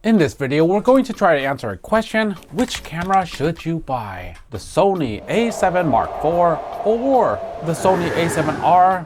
In this video, we're going to try to answer a question: which camera should you buy? The Sony A7 Mark IV or the Sony A7R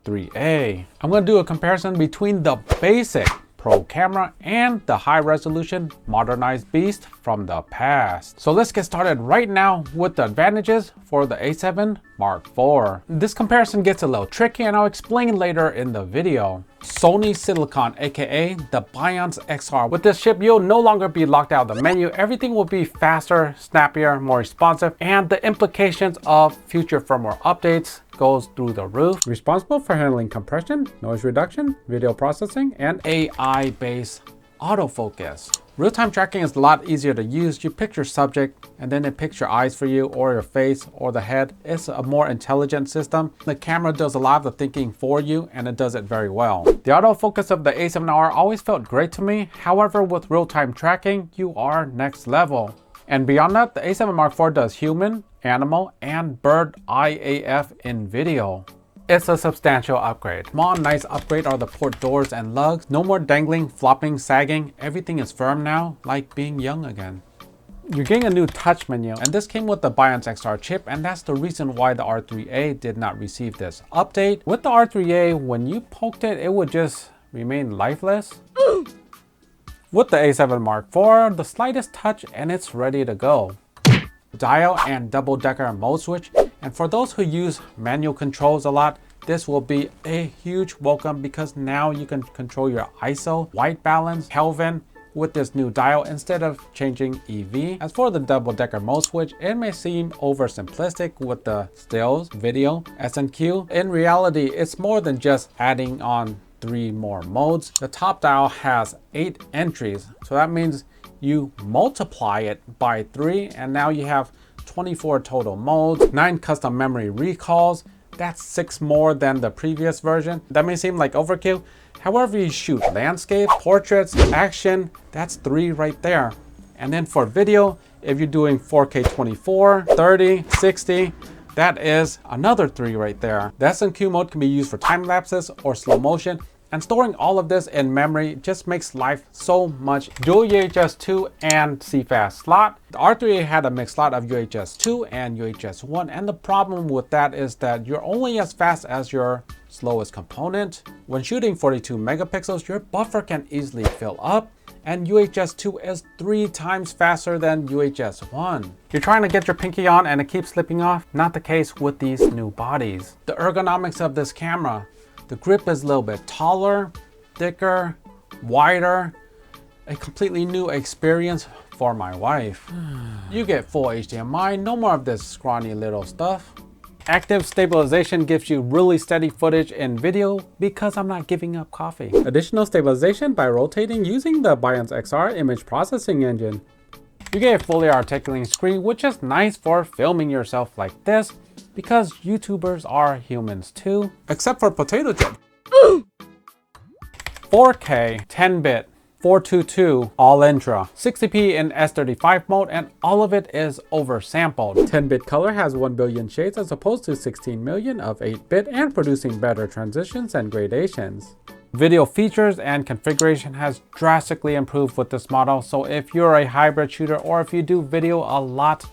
III? I'm going to do a comparison between the basic Pro camera and the high resolution modernized beast from the past. So let's get started right now with the advantages for the A7 Mark IV. This comparison gets a little tricky and I'll explain later in the video. Sony Silicon, aka the Bionz XR. With this chip, you'll no longer be locked out of the menu. Everything will be faster, snappier, more responsive, and the implications of future firmware updates goes through the roof. Responsible for handling compression, noise reduction, video processing, and AI-based autofocus. Real-time tracking is a lot easier to use. You pick your subject and then it picks your eyes for you, or your face or the head. It's a more intelligent system. The camera does a lot of the thinking for you and it does it very well. The autofocus of the A7R always felt great to me. However, with real-time tracking, you are next level. And beyond that, the A7 Mark IV does human, animal, and bird eye AF in video. It's a substantial upgrade. Small, nice upgrade are the port doors and lugs. No more dangling, flopping, sagging. Everything is firm now, like being young again. You're getting a new touch menu, and this came with the Bionz XR chip, and that's the reason why the R3A did not receive this update. With the R3A, when you poked it, it would just remain lifeless. With the A7 Mark IV, the slightest touch and it's ready to go. Dial and double-decker mode switch, and for those who use manual controls a lot, this will be a huge welcome because now you can control your ISO, white balance, Kelvin with this new dial instead of changing EV. As for the double-decker mode switch, it may seem oversimplistic with the stills, video, SNQ. In reality, it's more than just adding on 3 more modes. The top dial has 8 entries, so that means you multiply it by 3 and now you have 24 total modes, 9 custom memory recalls. That's 6 more than the previous version. That may seem like overkill. However, you shoot landscape, portraits, action, that's 3 right there. And then for video, if you're doing 4K 24, 30, 60, that is another 3 right there. The SNQ mode can be used for time lapses or slow motion, and storing all of this in memory just makes life so much. Dual UHS 2 and CFast slot. The R3A had a mixed slot of UHS 2 and UHS 1, and the problem with that is that you're only as fast as your slowest component. When shooting 42 megapixels, your buffer can easily fill up, and UHS 2 is 3 times faster than UHS 1. You're trying to get your pinky on and it keeps slipping off. Not the case with these new bodies. The ergonomics of this camera. The grip is a little bit taller, thicker, wider. A completely new experience for my wife. You get full HDMI, no more of this scrawny little stuff. Active stabilization gives you really steady footage in video because I'm not giving up coffee. Additional stabilization by rotating using the Bionz XR image processing engine. You get a fully articulating screen, which is nice for filming yourself like this because YouTubers are humans too, except for potato chip. 4K 10-bit 422 all intra, 60p in S35 mode, and all of it is oversampled. 10-bit color has 1 billion shades as opposed to 16 million of 8-bit, and producing better transitions and gradations. Video features and configuration has drastically improved with this model, so if you're a hybrid shooter or if you do video a lot,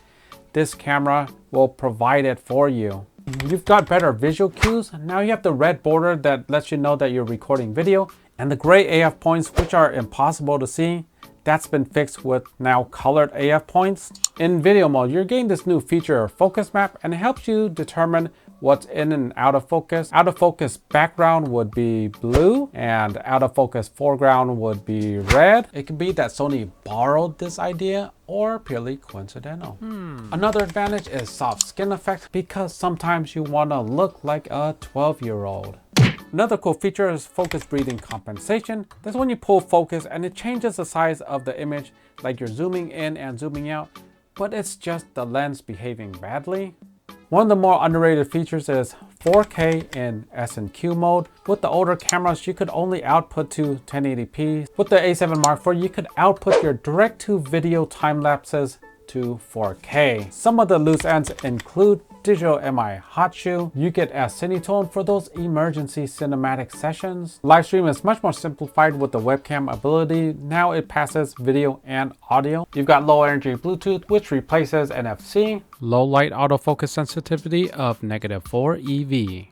this camera will provide it for you. You've got better visual cues. Now you have the red border that lets you know that you're recording video, and the gray AF points, which are impossible to see. That's been fixed with now colored AF points. In video mode, you're getting this new feature, focus map, and it helps you determine what's in and out of focus. Out of focus background would be blue and out of focus foreground would be red. It could be that Sony borrowed this idea or purely coincidental. Another advantage is soft skin effect because sometimes you want to look like a 12-year-old. Another cool feature is focus breathing compensation. That's when you pull focus and it changes the size of the image, like you're zooming in and zooming out, but it's just the lens behaving badly. One of the more underrated features is 4K in SNQ mode. With the older cameras, you could only output to 1080p. With the A7 Mark IV, you could output your direct-to-video time lapses to 4K. Some of the loose ends include digital MI hot shoe. You get a Cinetone for those emergency cinematic sessions. Live stream is much more simplified with the webcam ability. Now it passes video and audio. You've got low energy Bluetooth, which replaces NFC. Low light autofocus sensitivity of -4 EV.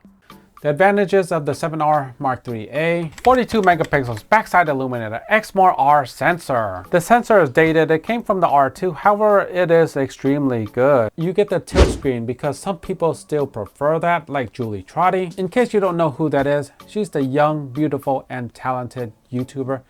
The advantages of the A7R III: 42 megapixels backside illuminated Exmor-R sensor. The sensor is dated, it came from the R2, however it is extremely good. You get the tilt screen because some people still prefer that, like Julie Trotty. In case you don't know who that is, she's the young, beautiful, and talented YouTuber.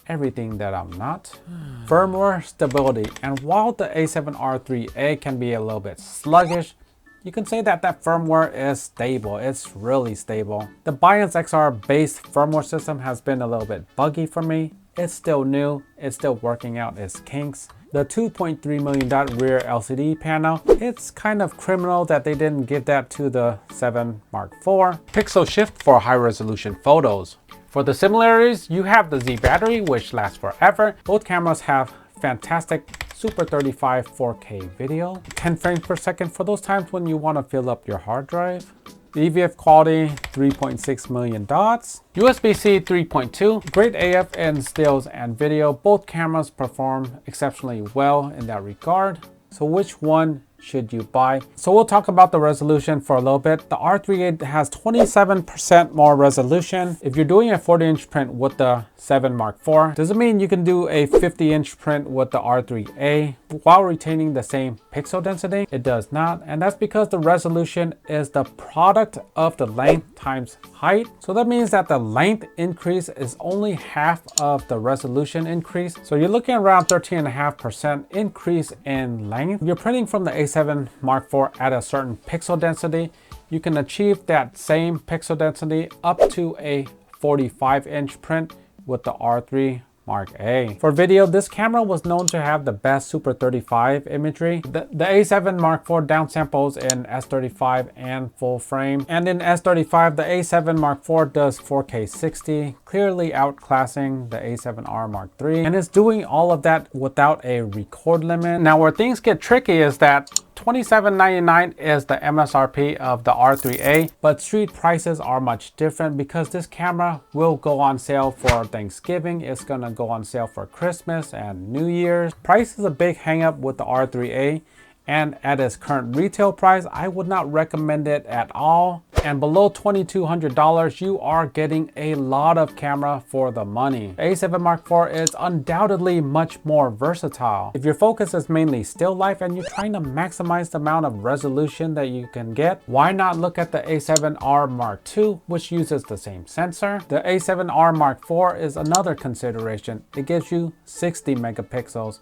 Everything that I'm not. Firmware stability, and while the A7R III can be a little bit sluggish, you can say that that firmware is stable. It's really stable. The Biance XR based firmware system has been a little bit buggy for me. It's still new. It's still working out its kinks. The 2.3 million dot rear LCD panel, it's kind of criminal that they didn't give that to the A7 Mark IV. Pixel shift for high resolution photos. For the similarities, you have the Z battery, which lasts forever. Both cameras have fantastic Super 35 4K video, 10 frames per second for those times when you want to fill up your hard drive. The EVF quality, 3.6 million dots. USB-C 3.2, great AF in stills and video. Both cameras perform exceptionally well in that regard. So which one should you buy? So we'll talk about the resolution for a little bit. The R3A has 27% more resolution. If you're doing a 40-inch print with the A7 Mark IV, does it mean you can do a 50-inch print with the R3A while retaining the same pixel density? It does not, and that's because the resolution is the product of the length times height. So that means that the length increase is only half of the resolution increase. So you're looking at around 13.5% increase in length. If you're printing from the A7 Mark IV at a certain pixel density, you can achieve that same pixel density up to a 45-inch print with the R3 Mark A. For video, this camera was known to have the best Super 35 imagery. The A7 Mark IV downsamples in S35 and full frame. And in S35, the A7 Mark IV does 4K 60, clearly outclassing the A7R Mark III. And it's doing all of that without a record limit. Now where things get tricky is that $27.99 is the MSRP of the R3A, but street prices are much different because this camera will go on sale for Thanksgiving. It's gonna go on sale for Christmas and New Year's. Price is a big hang up with the R3A, and at its current retail price, I would not recommend it at all. And below $2,200, you are getting a lot of camera for the money. The A7 Mark IV is undoubtedly much more versatile. If your focus is mainly still life and you're trying to maximize the amount of resolution that you can get, why not look at the A7R Mark II, which uses the same sensor? The A7R Mark IV is another consideration. It gives you 60 megapixels.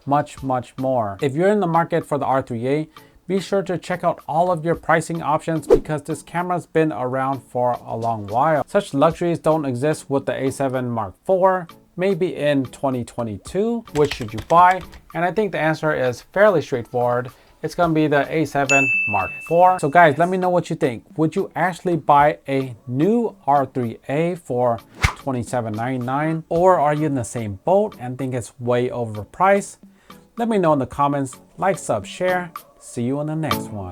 Much more. If you're in the market for the R3A, be sure to check out all of your pricing options because this camera's been around for a long while. Such luxuries don't exist with the A7 Mark IV. Maybe in 2022. Which should you buy? And I think the answer is fairly straightforward. It's gonna be the A7 Mark IV. So guys, let me know what you think. Would you actually buy a new R3A for $27.99? Or are you in the same boat and think it's way overpriced? Let me know in the comments. Like, sub, share. See you on the next one.